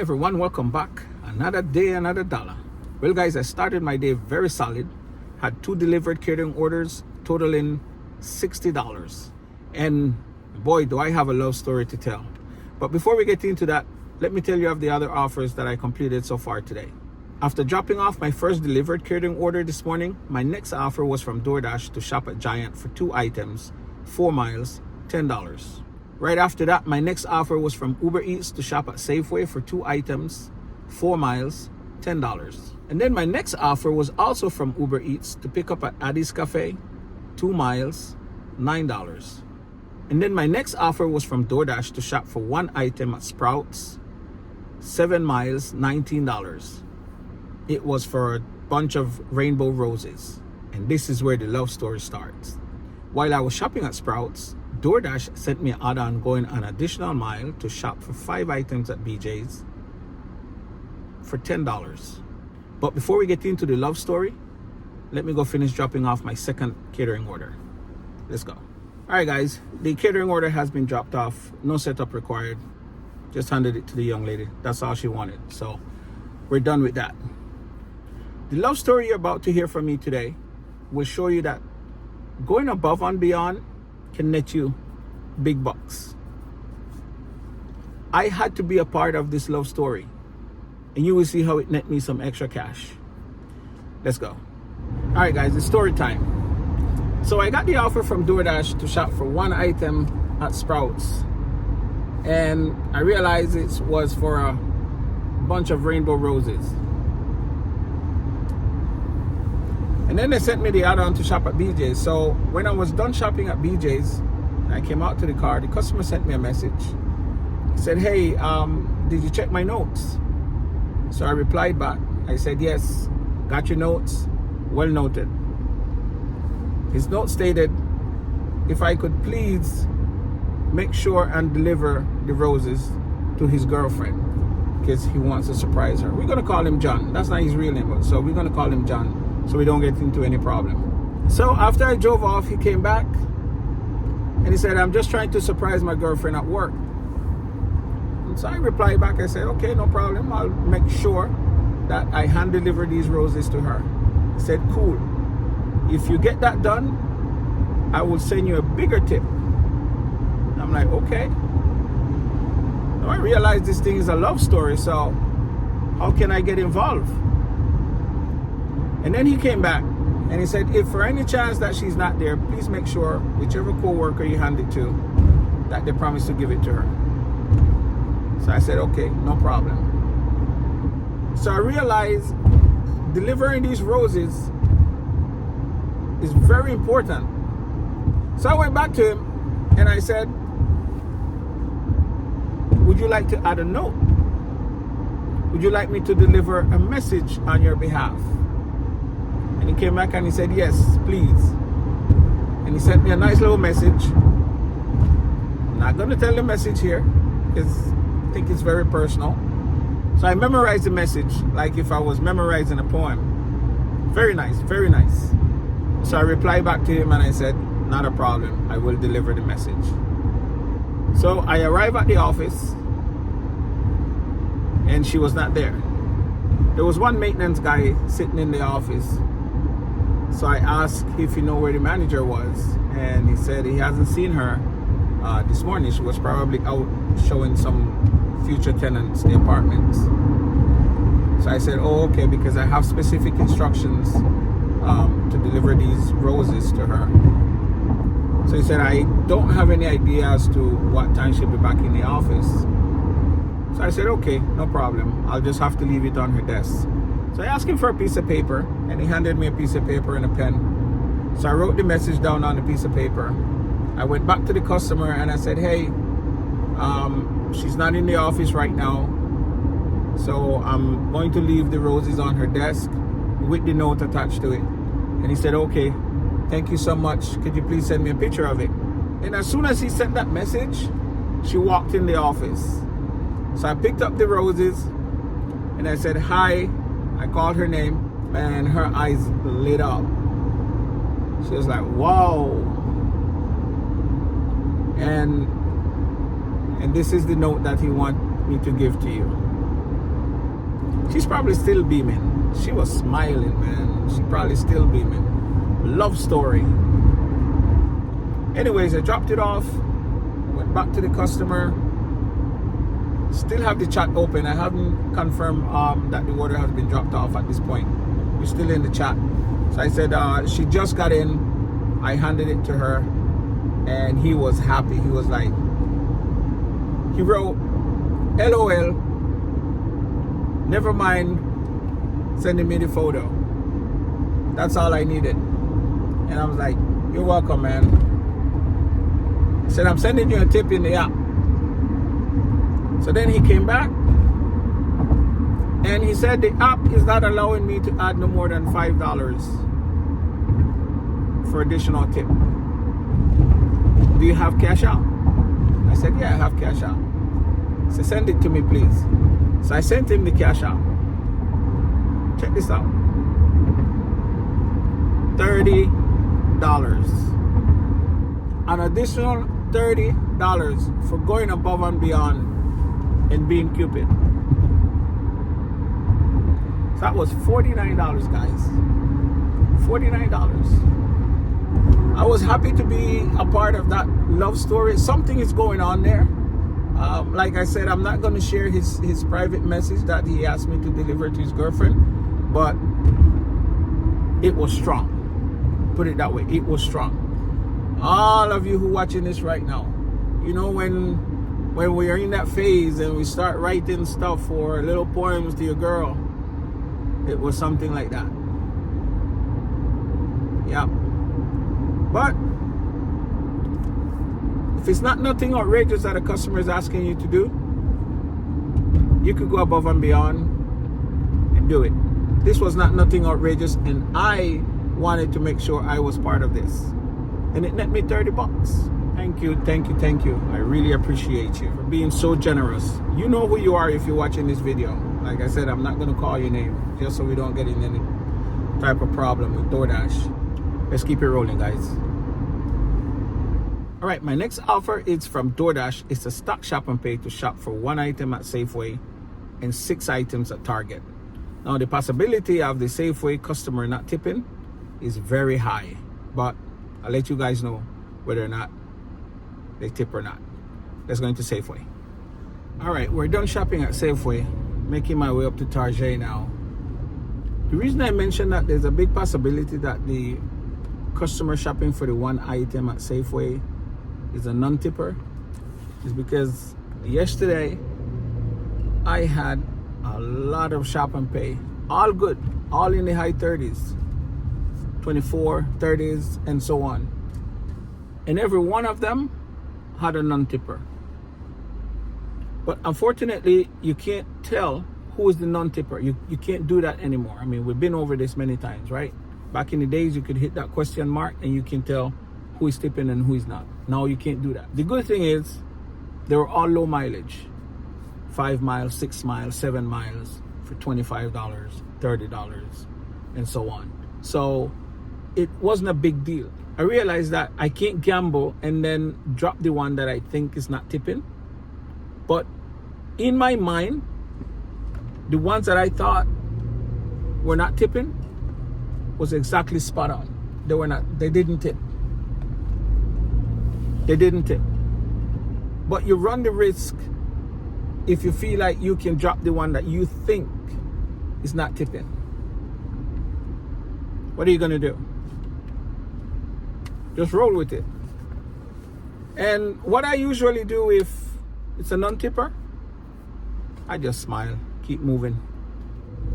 everyone, welcome back. Another day, another dollar. Well guys, I started my day very solid. Had 2 delivered catering orders totaling $60. And boy, do I have a love story to tell. But before we get into that, let me tell you of the other offers that I completed so far today. After dropping off my first delivered catering order this morning, my next offer was from DoorDash to shop at Giant for 2 items, 4 miles, $10. Right after that, my next offer was from Ubereats to shop at Safeway for 2 items, 4 miles, $10. And then my next offer was also from Ubereats to pick up at Addie's Cafe, 2 miles, $9. And then my next offer was from DoorDash to shop for 1 item at Sprouts, 7 miles, $19. It was for a bunch of rainbow roses. And this is where the love story starts. While I was shopping at Sprouts, DoorDash sent me an add-on going an additional mile to shop for 5 items at BJ's for $10. But before we get into the love story, let me go finish dropping off my second catering order. Let's go. All right, guys, the catering order has been dropped off. No setup required. Just handed it to the young lady. That's all she wanted. So we're done with that. The love story you're about to hear from me today will show you that going above and beyond can net you big bucks. I had to be a part of this love story, and you will see how it net me some extra cash. Let's go. All right, guys, it's story time. So I got the offer from DoorDash to shop for 1 item at Sprouts, and I realized it was for a bunch of rainbow roses. And then they sent me the add-on to shop at BJ's. So when I was done shopping at BJ's, and I came out to the car, the customer sent me a message. He said, hey, did you check my notes? So I replied back. I said, yes, got your notes, well noted. His note stated, if I could please make sure and deliver the roses to his girlfriend, because he wants to surprise her. We're gonna call him John. That's not his real name, so we're gonna call him John, so we don't get into any problem. So after I drove off, he came back and he said, I'm just trying to surprise my girlfriend at work. And so I replied back, I said, okay, no problem. I'll make sure that I hand deliver these roses to her. He said, cool. If you get that done, I will send you a bigger tip. I'm like, okay. Now I realized this thing is a love story, so how can I get involved? And then he came back and he said, if for any chance that she's not there, please make sure whichever co-worker you hand it to, that they promise to give it to her. So I said, okay, no problem. So I realized delivering these roses is very important. So I went back to him and I said, would you like to add a note? Would you like me to deliver a message on your behalf? And he came back and he said, yes, please. And he sent me a nice little message. I'm not going to tell the message here because I think it's very personal. So I memorized the message like if I was memorizing a poem. Very nice, very nice. So I replied back to him and I said, not a problem. I will deliver the message. So I arrived at the office and she was not there. There was one maintenance guy sitting in the office. So I asked if he know where the manager was, and he said he hasn't seen her this morning. She was probably out showing some future tenants the apartments. So I said, oh, okay, because I have specific instructions to deliver these roses to her. So he said, I don't have any idea as to what time she'll be back in the office. So I said, okay, no problem. I'll just have to leave it on her desk. So I asked him for a piece of paper, and he handed me a piece of paper and a pen. So I wrote the message down on the piece of paper. I went back to the customer and I said, hey, she's not in the office right now, so I'm going to leave the roses on her desk with the note attached to it. And he said, okay, thank you so much. Could you please send me a picture of it? And as soon as he sent that message, she walked in the office. So I picked up the roses and I said, hi. I called her name and her eyes lit up. She was like, wow. And this is the note that he wants me to give to you. She's probably still beaming. She was smiling, man. She probably still beaming. Love story. Anyways, I dropped it off, went back to the customer. Still have the chat open. I haven't confirmed that the order has been dropped off at this point. We're still in the chat. So I said she just got in. I handed it to her, and he was happy. He was like, he wrote, LOL, never mind sending me the photo. That's all I needed. And I was like, you're welcome, man. He said, I'm sending you a tip in the app. So then he came back and he said the app is not allowing me to add no more than $5 for additional tip. Do you have cash out? I said, yeah, I have cash out. He said, send it to me, please. So I sent him the cash out. Check this out. $30. An additional $30 for going above and beyond and being Cupid. So that was $49, guys. $49. I was happy to be a part of that love story. Something is going on there. Like I said, I'm not going to share his private message that he asked me to deliver to his girlfriend, but it was strong. Put it that way. It was strong. All of you who watching this right now, you know, when we are in that phase and we start writing stuff or little poems to your girl, it was something like that. Yeah. But if it's not nothing outrageous that a customer is asking you to do, you could go above and beyond and do it. This was not nothing outrageous, and I wanted to make sure I was part of this. And it net me $30. Thank you, thank you, thank you. I really appreciate you for being so generous. You know who you are if you're watching this video. Like I said, I'm not going to call your name just so we don't get in any type of problem with DoorDash. Let's keep it rolling, guys. All right, my next offer is from DoorDash. It's a stock shop and pay to shop for 1 item at Safeway and 6 items at Target. Now, the possibility of the Safeway customer not tipping is very high, but I'll let you guys know whether or not they tip or not. Let's go into Safeway. All right, we're done shopping at Safeway, making my way up to Target now. The reason I mentioned that there's a big possibility that the customer shopping for the 1 item at Safeway is a non-tipper is because yesterday I had a lot of shop and pay, all good, all in the high 30s, 24, 30s, and so on. And every one of them had a non-tipper. But unfortunately, you can't tell who is the non-tipper. You can't do that anymore. I mean, we've been over this many times, right? Back in the days, you could hit that question mark and you can tell who is tipping and who is not. Now you can't do that. The good thing is they were all low mileage. 5 miles, 6 miles, 7 miles for $25, $30, and so on. So it wasn't a big deal. I realized that I can't gamble and then drop the one that I think is not tipping. But in my mind, the ones that I thought were not tipping was exactly spot on. They didn't tip. They didn't tip. But you run the risk if you feel like you can drop the one that you think is not tipping. What are you going to do? Just roll with it. And what I usually do if it's a non-tipper, I just smile, keep moving.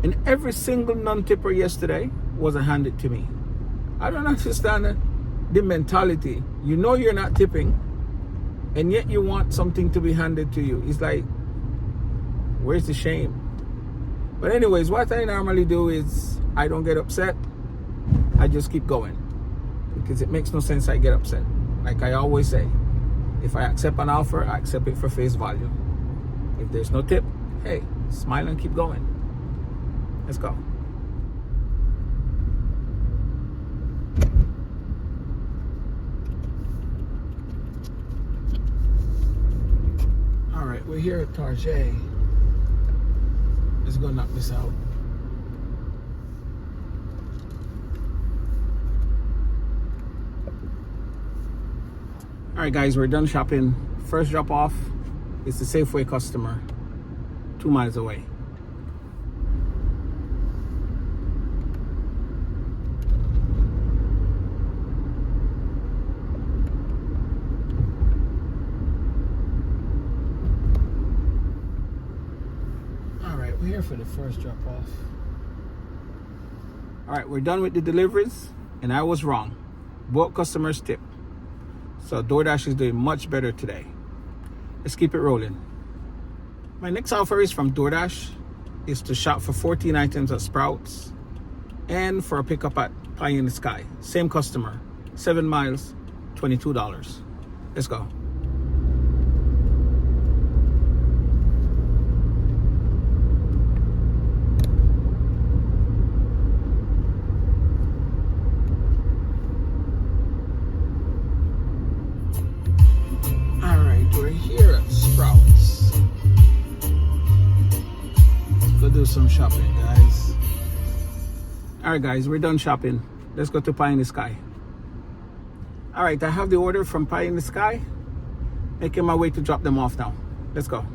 And every single non-tipper yesterday wasn't handed to me. I don't understand the mentality. You know you're not tipping, and yet you want something to be handed to you. It's like, where's the shame? But anyways, what I normally do is I don't get upset. I just keep going. Because it makes no sense I get upset. Like I always say, if I accept an offer, I accept it for face value. If there's no tip, hey, smile and keep going. Let's go. All right, we're here at Target. Let's go knock this out. Alright guys, we're done shopping. First drop off is the Safeway customer, 2 miles away. Alright, we're here for the first drop off. Alright, we're done with the deliveries, and I was wrong. Both customers tip. So DoorDash is doing much better today. Let's keep it rolling. My next offer is from DoorDash is to shop for 14 items at Sprouts and for a pickup at Pie in the Sky. Same customer, 7 miles, $22. Let's go. We're here at Sprouts. Let's go do some shopping, guys. Alright guys, we're done shopping. Let's go to Pie in the Sky. Alright, I have the order from Pie in the Sky. Making my way to drop them off now. Let's go.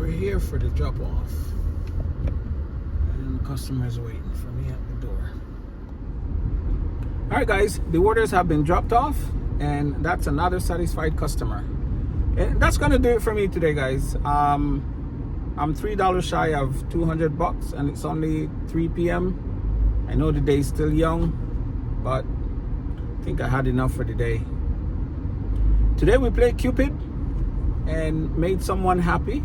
Here for the drop off, and the customers are waiting for me at the door. All right guys, the orders have been dropped off, and that's another satisfied customer, and that's gonna do it for me today, guys. I'm $3 shy of $200, and it's only 3 p.m. I know the day's still young, but I think I had enough for the day. Today we played Cupid and made someone happy.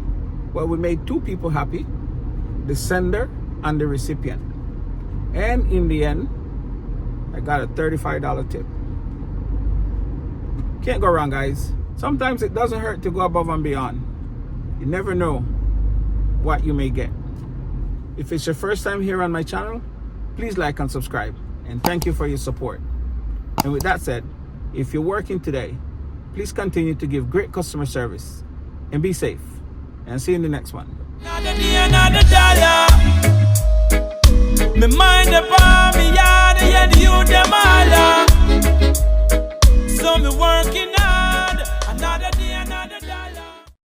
Well, we made 2 people happy, the sender and the recipient. And in the end, I got a $35 tip. Can't go wrong, guys. Sometimes it doesn't hurt to go above and beyond. You never know what you may get. If it's your first time here on my channel, please like and subscribe. And thank you for your support. And with that said, if you're working today, please continue to give great customer service and be safe. And see you in the next one. Me mind upon me yard, yeah, the youth them